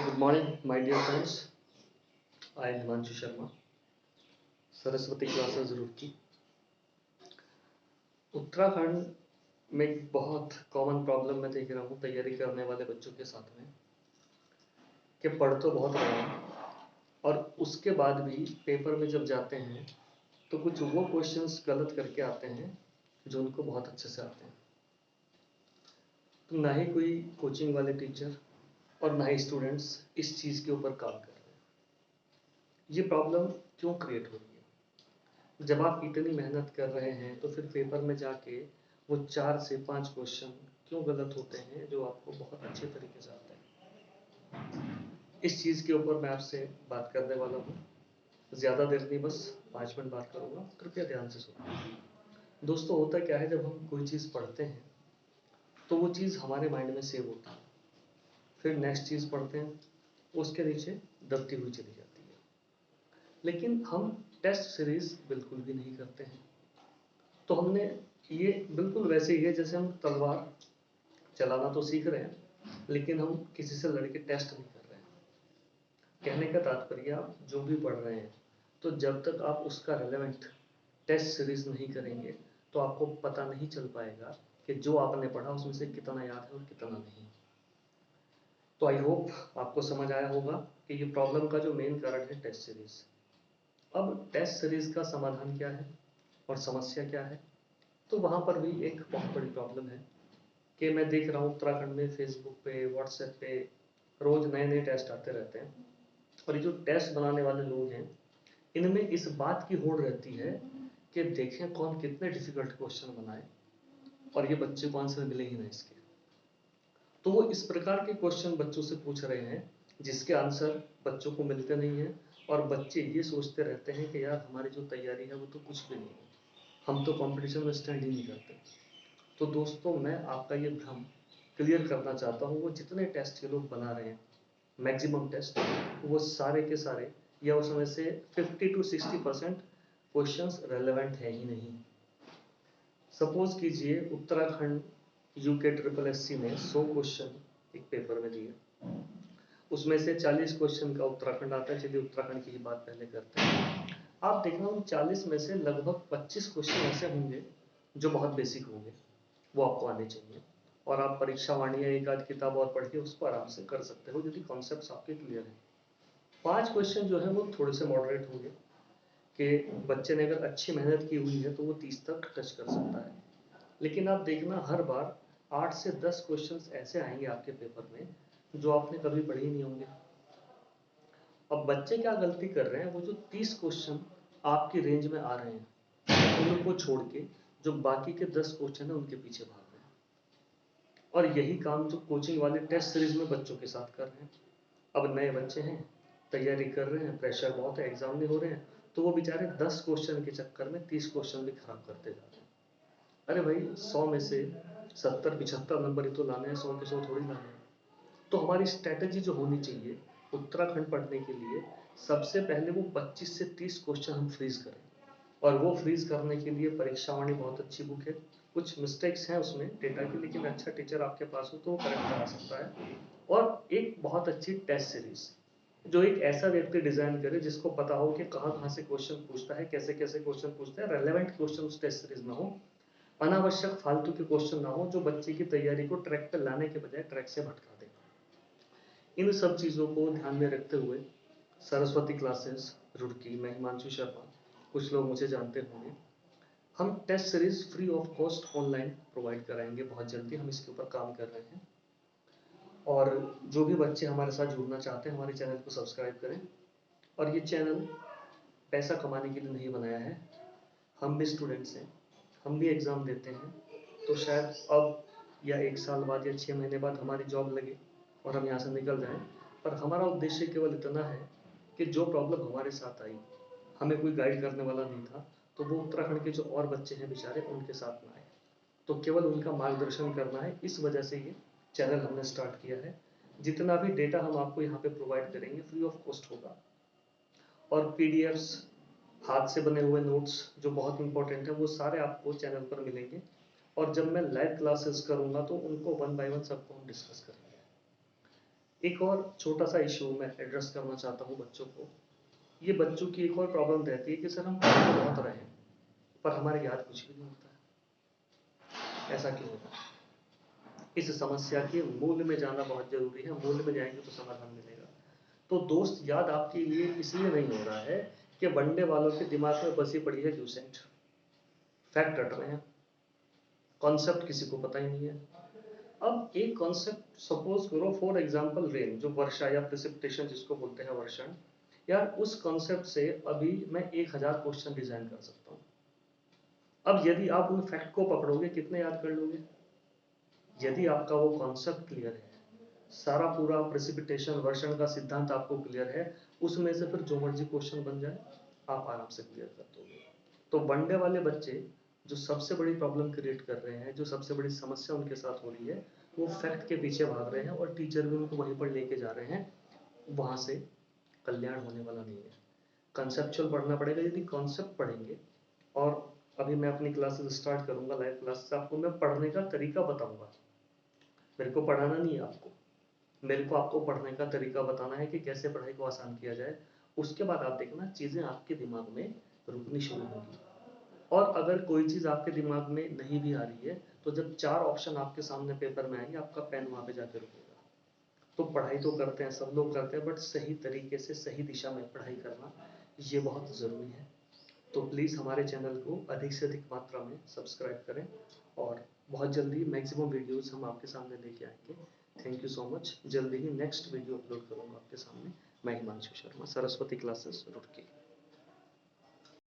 Good morning, my dear friends. I am Himanshu Sharma, Saraswati classes Roorkee. Uttarakhand में एक बहुत common problem मैं देख रहा हूँ तैयारी करने वाले बच्चों के साथ में कि पढ़ तो बहुत रहे हैं और उसके बाद भी पेपर में जब जाते हैं तो कुछ वो क्वेश्चंस गलत करके आते हैं जो उनको बहुत अच्छे से आते हैं। तो ना ही कोई कोचिंग वाले टीचर और ना ही स्टूडेंट्स इस चीज़ के ऊपर काम कर रहे हैं। ये प्रॉब्लम क्यों क्रिएट हो रही है? जब आप इतनी मेहनत कर रहे हैं तो फिर पेपर में जाके वो 4 से 5 क्वेश्चन क्यों गलत होते हैं जो आपको बहुत अच्छे तरीके से आते हैं। इस चीज़ के ऊपर मैं आपसे बात करने वाला हूँ। ज़्यादा देर नहीं, बस 5 मिनट बात करूँगा, कृपया ध्यान से सुनो। दोस्तों, होता क्या है, जब हम कोई चीज़ पढ़ते हैं तो वो चीज़ हमारे माइंड में सेव होती है, फिर नेक्स्ट चीज़ पढ़ते हैं, उसके नीचे दबती हुई चली जाती है। लेकिन हम टेस्ट सीरीज बिल्कुल भी नहीं करते हैं। तो हमने ये बिल्कुल वैसे ही है जैसे हम तलवार चलाना तो सीख रहे हैं लेकिन हम किसी से लड़के टेस्ट नहीं कर रहे हैं। कहने का तात्पर्य, आप जो भी पढ़ रहे हैं तो जब तक आप उसका रेलेवेंट टेस्ट सीरीज नहीं करेंगे तो आपको पता नहीं चल पाएगा कि जो आपने पढ़ा उसमें से कितना याद है और कितना नहीं। तो आई होप आपको समझ आया होगा कि ये प्रॉब्लम का जो मेन कारण है टेस्ट सीरीज। अब टेस्ट सीरीज का समाधान क्या है और समस्या क्या है? तो वहाँ पर भी एक बहुत बड़ी प्रॉब्लम है कि मैं देख रहा हूँ उत्तराखंड में फेसबुक पे, व्हाट्सएप पे रोज नए नए टेस्ट आते रहते हैं और ये जो टेस्ट बनाने वाले लोग हैं इनमें इस बात की होड़ रहती है कि देखें कौन कितने डिफिकल्ट क्वेश्चन बनाए और ये बच्चे को आंसर मिले ही ना इसके। तो वो इस प्रकार के क्वेश्चन बच्चों से पूछ रहे हैं जिसके आंसर बच्चों को मिलते नहीं है और बच्चे ये सोचते रहते हैं कि यार हमारी जो तैयारी है वो तो कुछ भी नहीं है, हम तो कंपटीशन में स्टैंड ही नहीं करते। तो दोस्तों, मैं आपका ये भ्रम क्लियर करना चाहता हूँ। वो जितने टेस्ट ये लोग बना रहे हैं, मैक्सिमम टेस्ट, वो सारे के सारे या उसमें से 50 to 60% क्वेश्चंस रेलेवेंट है ही नहीं। सपोज कीजिए उत्तराखंड यूके SSSC ने 100 क्वेश्चन एक पेपर में दिए, उसमें से 40 क्वेश्चन का उत्तराखंड आता है। चलिए उत्तराखंड की ही बात पहले करते हैं। आप देखना उन 40 में से लगभग 25 क्वेश्चन ऐसे होंगे जो बहुत बेसिक होंगे, वो आपको आने चाहिए और आप परीक्षा वाणी या एक आध किताब और पढ़ के उसको आराम से कर सकते हो यदि कॉन्सेप्ट्स आपके क्लियर हैं। 5 क्वेश्चन जो है वो थोड़े से मॉडरेट होंगे कि बच्चे ने अगर अच्छी मेहनत की हुई है तो वो 30 तक टच कर सकता है। लेकिन आप देखना हर बार 8 से 10 क्वेश्चंस ऐसे आएंगे आपके पेपर में जो आपने कभी पढ़े ही नहीं होंगे। अब बच्चे क्या गलती कर रहे हैं, वो जो 30 क्वेश्चन आपकी रेंज में आ रहे हैं उनको छोड़ के जो बाकी के 10 क्वेश्चन है उनके पीछे भाग रहे हैं और यही काम जो कोचिंग वाले टेस्ट सीरीज में बच्चों के साथ कर रहे हैं। अब नए बच्चे हैं, तैयारी कर रहे हैं, प्रेशर बहुत है, एग्जाम नहीं हो रहे हैं, तो वो बेचारे 10 क्वेश्चन के चक्कर में 30 क्वेश्चन भी खराब करते जा रहे हैं। अरे भाई, 100 में से 70-75 नंबर ही तो लाने हैं, 100 के 100 थोड़ी लाने हैं। तो हमारी स्ट्रैटेजी जो होनी चाहिए उत्तराखंड पढ़ने के लिए, सबसे पहले वो 25 से 30 क्वेश्चन हम फ्रीज करें और वो फ्रीज करने के लिए परीक्षा वाणी बहुत अच्छी बुक है। कुछ मिस्टेक्स हैं उसमें डेटा की, लेकिन अच्छा टीचर आपके पास हो तो वो करेक्ट करा सकता है। और एक बहुत अच्छी टेस्ट सीरीज जो एक ऐसा व्यक्ति डिजाइन करे जिसको पता हो कि कहाँ कहाँ से क्वेश्चन पूछता है, कैसे कैसे क्वेश्चन पूछता है, रेलेवेंट क्वेश्चन उस टेस्ट सीरीज में हो, अनावश्यक फालतू के क्वेश्चन ना हो जो बच्चे की तैयारी को ट्रैक पर लाने के बजाय ट्रैक से भटका दे। इन सब चीज़ों को ध्यान में रखते हुए सरस्वती क्लासेस रुड़की, मैं हिमांशु शर्मा, कुछ लोग मुझे जानते होंगे, हम test series free of cost online provide कराएंगे बहुत जल्दी। हम इसके ऊपर काम कर रहे हैं और जो भी बच्चे हमारे साथ जुड़ना चाहते हैं हमारे चैनल को सब्सक्राइब करें। और ये चैनल पैसा कमाने के लिए नहीं बनाया है, हम भी स्टूडेंट्स हैं, हम भी एग्ज़ाम देते हैं, तो शायद अब या 1 साल बाद या 6 महीने बाद हमारी जॉब लगे और हम यहाँ से निकल जाएं, पर हमारा उद्देश्य केवल इतना है कि जो प्रॉब्लम हमारे साथ आई, हमें कोई गाइड करने वाला नहीं था, तो वो उत्तराखंड के जो और बच्चे हैं बेचारे उनके साथ ना आए, तो केवल उनका मार्गदर्शन करना है। इस वजह से ये चैनल हमने स्टार्ट किया है। जितना भी डेटा हम आपको यहाँ पे प्रोवाइड करेंगे फ्री ऑफ कॉस्ट होगा और पीडीएफ्स, हाथ से बने हुए नोट्स जो बहुत इंपॉर्टेंट है वो सारे आपको चैनल पर मिलेंगे और जब मैं लाइव क्लासेस करूँगा तो उनको 1 by 1 सबको हम डिस्कस करेंगे। एक और छोटा सा इशू मैं एड्रेस करना चाहता हूँ बच्चों को। ये बच्चों की एक और प्रॉब्लम रहती है कि सर हम पढ़ तो बहुत रहे हैं पर हमारे याद कुछ भी नहीं होता है। ऐसा क्यों होता है? इस समस्या के मूल में जाना बहुत जरूरी है। मूल में जाएंगे तो समाधान मिलेगा। तो दोस्त, याद आपके लिए इसलिए नहीं हो रहा है कि बनने वालों के दिमाग में बसी पड़ी है ल्यूसेंट, फैक्ट रट रहे हैं, कॉन्सेप्ट किसी को पता ही नहीं है। अब एक कॉन्सेप्ट सपोज करो, फॉर एग्जांपल रेन, जो वर्षा या प्रेसिपिटेशन जिसको बोलते हैं, वर्षण, यार उस कॉन्सेप्ट से अभी मैं 1000 क्वेश्चन डिजाइन कर सकता हूँ। अब यदि आप उन फैक्ट को पकड़ोगे, कितने याद कर लोगे? यदि आपका वो कॉन्सेप्ट क्लियर है, सारा पूरा प्रेसिपिटेशन वर्षण का सिद्धांत आपको क्लियर है, उसमें से फिर जो मर्जी क्वेश्चन बन जाए आप आराम से क्लियर कर दोगे। तो बनने वाले बच्चे जो सबसे बड़ी प्रॉब्लम क्रिएट कर रहे हैं, जो सबसे बड़ी समस्या उनके साथ हो रही है, वो फैक्ट के पीछे भाग रहे हैं और टीचर भी उनको वहीं पर लेके जा रहे हैं। वहां से कल्याण होने वाला नहीं है। कंसेप्चुअल पढ़ना पड़ेगा। यदि कॉन्सेप्ट पढ़ेंगे, और अभी मैं अपनी क्लासेस स्टार्ट करूंगा, लाइव क्लासेस, आपको मैं पढ़ने का तरीका बताऊंगा। मेरे को पढ़ाना नहीं है आपको, मेरे को आपको पढ़ने का तरीका बताना है कि कैसे पढ़ाई को आसान किया जाए। उसके बाद आप देखना चीजें आपके दिमाग में रुकनी शुरू होगी। और अगर कोई चीज आपके दिमाग में नहीं भी आ रही है, तो जब 4 ऑप्शन आपके सामने पेपर में आएंगे, आपका पेन वहां पे जाके रुकेगा। तो पढ़ाई तो करते हैं, सब लोग करते हैं, बट सही तरीके से सही दिशा में पढ़ाई करना ये बहुत ज़रूरी है। तो प्लीज़ हमारे चैनल को अधिक से अधिक मात्रा में सब्सक्राइब करें, और बहुत जल्दी मैक्सिमम वीडियोस हम आपके सामने लेके आएंगे। Thank you so much. जल्दी ही नेक्स्ट वीडियो अपलोड करूँगा आपके सामने। मैं हिमांशु शर्मा, सरस्वती क्लासेस, रुड़की।